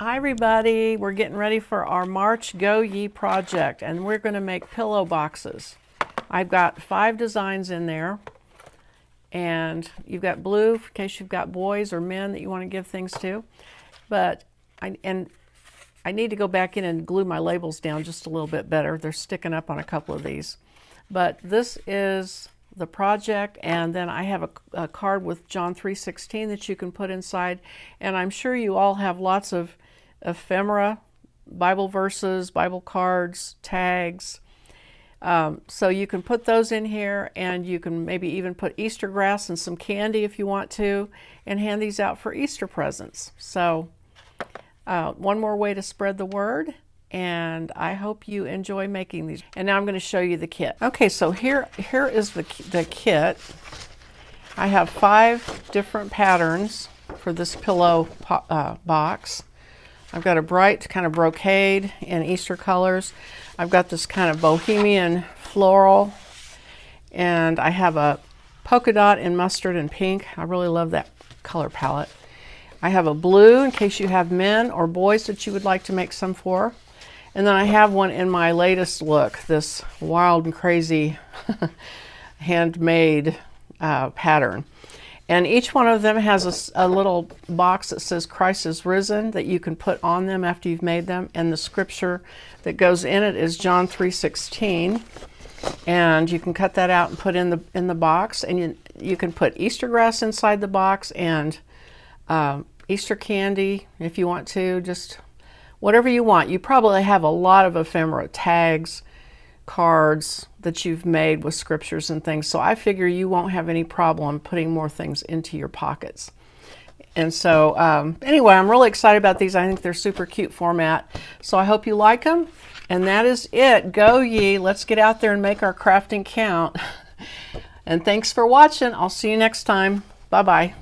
Hi everybody, we're getting ready for our March Go Ye project and we're going to make pillow boxes. I've got 5 designs in there and you've got blue in case you've got boys or men that you want to give things to. But I need to go back in and glue my labels down just a little bit better. They're sticking up on a couple of these. But this is the project, and then I have a card with John 3:16 that you can put inside, and I'm sure you all have lots of ephemera, Bible verses, Bible cards, tags. So you can put those in here, and you can maybe even put Easter grass and some candy if you want to, and hand these out for Easter presents. So one more way to spread the word, and I hope you enjoy making these. And now I'm going to show you the kit. Okay, so here is the kit. I have 5 different patterns for this pillow box. I've got a bright kind of brocade in Easter colors. I've got this kind of bohemian floral, and I have a polka dot in mustard and pink. I really love that color palette. I have a blue in case you have men or boys that you would like to make some for. And then I have one in my latest look, this wild and crazy handmade pattern. And each one of them has a little box that says Christ is risen that you can put on them after you've made them. And the scripture that goes in it is John 3:16. And you can cut that out and put in the box. And you can put Easter grass inside the box and Easter candy if you want to, just whatever you want. You probably have a lot of ephemera, tags, cards that you've made with scriptures and things. So I figure you won't have any problem putting more things into your pockets. And so anyway, I'm really excited about these. I think they're super cute format. So I hope you like them. And that is it. Go ye. Let's get out there and make our crafting count. And thanks for watching. I'll see you next time. Bye-bye.